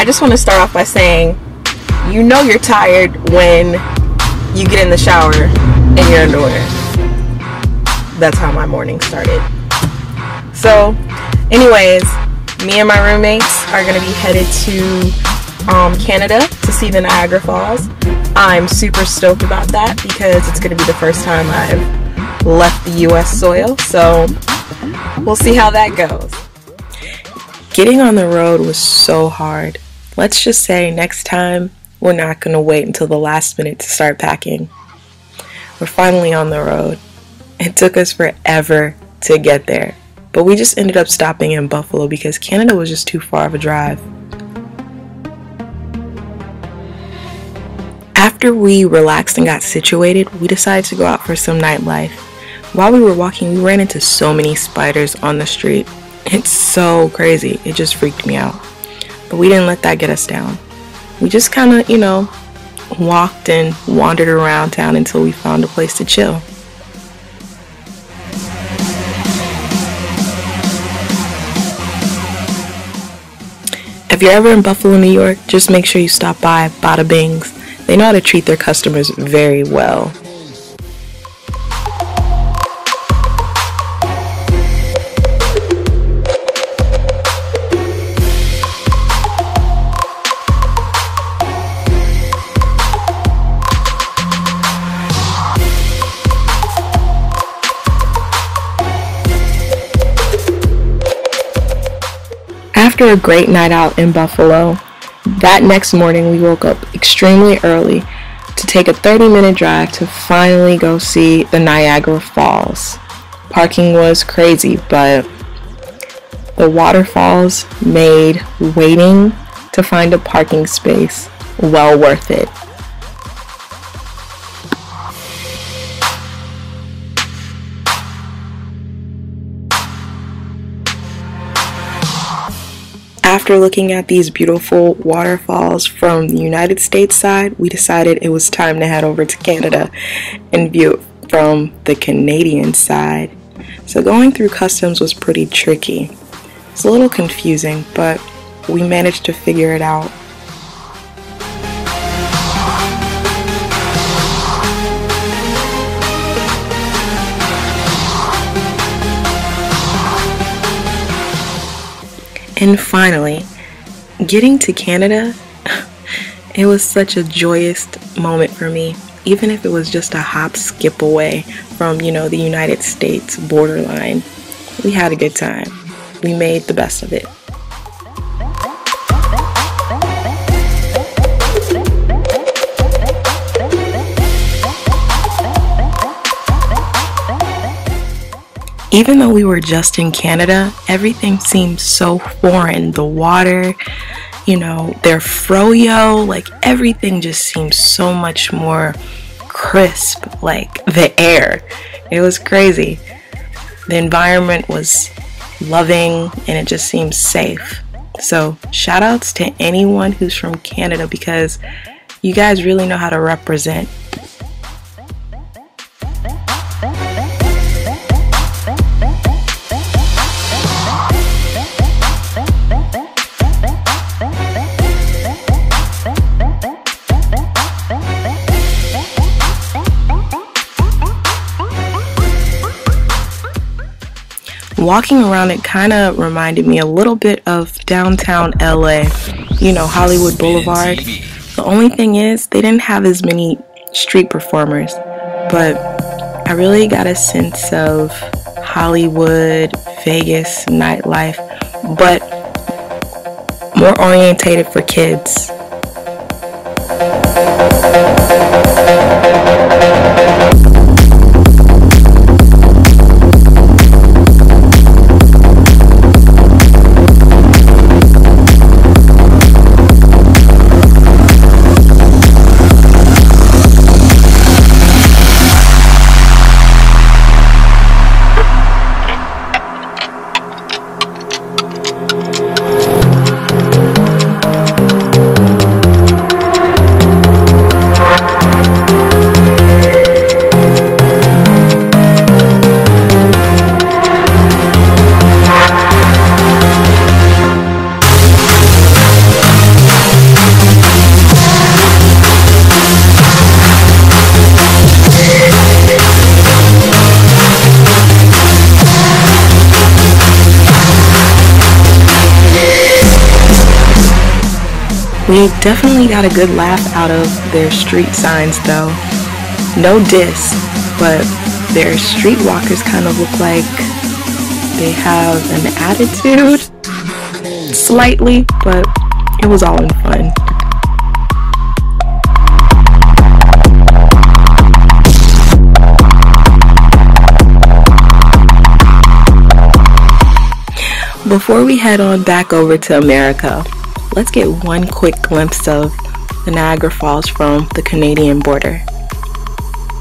I just want to start off by saying, you know you're tired when you get in the shower in your underwear. That's how my morning started. So, anyways, me and my roommates are going to be headed to Canada to see the Niagara Falls. I'm super stoked about that because it's going to be the first time I've left the US soil, so we'll see how that goes. Getting on the road was so hard. Let's just say next time we're not going to wait until the last minute to start packing. We're finally on the road. It took us forever to get there, but we just ended up stopping in Buffalo because Canada was just too far of a drive. After we relaxed and got situated, we decided to go out for some nightlife. While we were walking, we ran into so many spiders on the street. It's so crazy. It just freaked me out. But we didn't let that get us down. We just kind of, walked and wandered around town until we found a place to chill. If you're ever in Buffalo, New York, just make sure you stop by Bada Bing's. They know how to treat their customers very well. After a great night out in Buffalo, that next morning we woke up extremely early to take a 30-minute drive to finally go see the Niagara Falls. Parking was crazy, but the waterfalls made waiting to find a parking space well worth it. After looking at these beautiful waterfalls from the United States side, we decided it was time to head over to Canada and view it from the Canadian side. So going through customs was pretty tricky. It's a little confusing, but we managed to figure it out. And finally, getting to Canada, it was such a joyous moment for me, even if it was just a hop, skip away from, the United States borderline. We had a good time. We made the best of it. Even though we were just in Canada, everything seemed so foreign. The water, their froyo, everything just seemed so much more crisp, the air. It was crazy. The environment was loving and it just seemed safe. So shout outs to anyone who's from Canada because you guys really know how to represent. Walking around it kind of reminded me a little bit of downtown LA, Hollywood Boulevard. The only thing is they didn't have as many street performers, but I really got a sense of Hollywood, Vegas, nightlife, but more orientated for kids. We definitely got a good laugh out of their street signs though. No diss, but their streetwalkers kind of look like they have an attitude. Slightly, but it was all in fun. Before we head on back over to America, let's get one quick glimpse of the Niagara Falls from the Canadian border.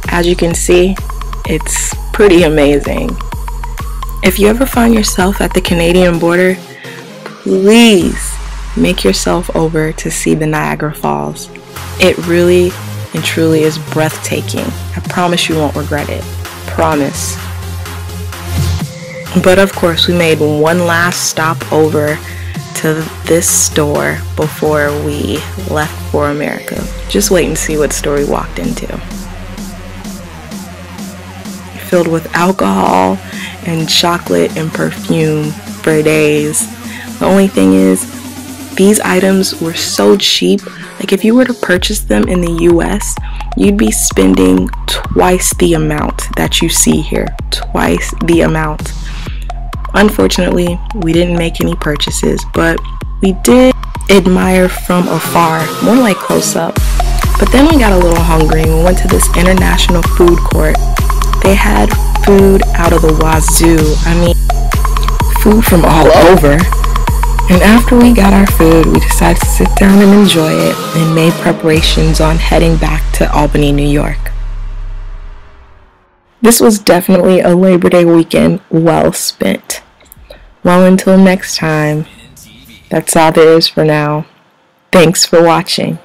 As you can see, it's pretty amazing. If you ever find yourself at the Canadian border, please make yourself over to see the Niagara Falls. It really and truly is breathtaking. I promise you won't regret it. Promise. But of course, we made one last stop over to this store before we left for America. Just wait and see what store we walked into. Filled with alcohol and chocolate and perfume for days. The only thing is, these items were so cheap. Like if you were to purchase them in the US, you'd be spending twice the amount that you see here. Twice the amount. Unfortunately, we didn't make any purchases, but we did admire from afar, more like close up. But then we got a little hungry and we went to this international food court. They had food out of the wazoo. I mean, food from all over. And after we got our food, we decided to sit down and enjoy it and made preparations on heading back to Albany, New York. This was definitely a Labor Day weekend well spent. Well, until next time, that's all there is for now. Thanks for watching.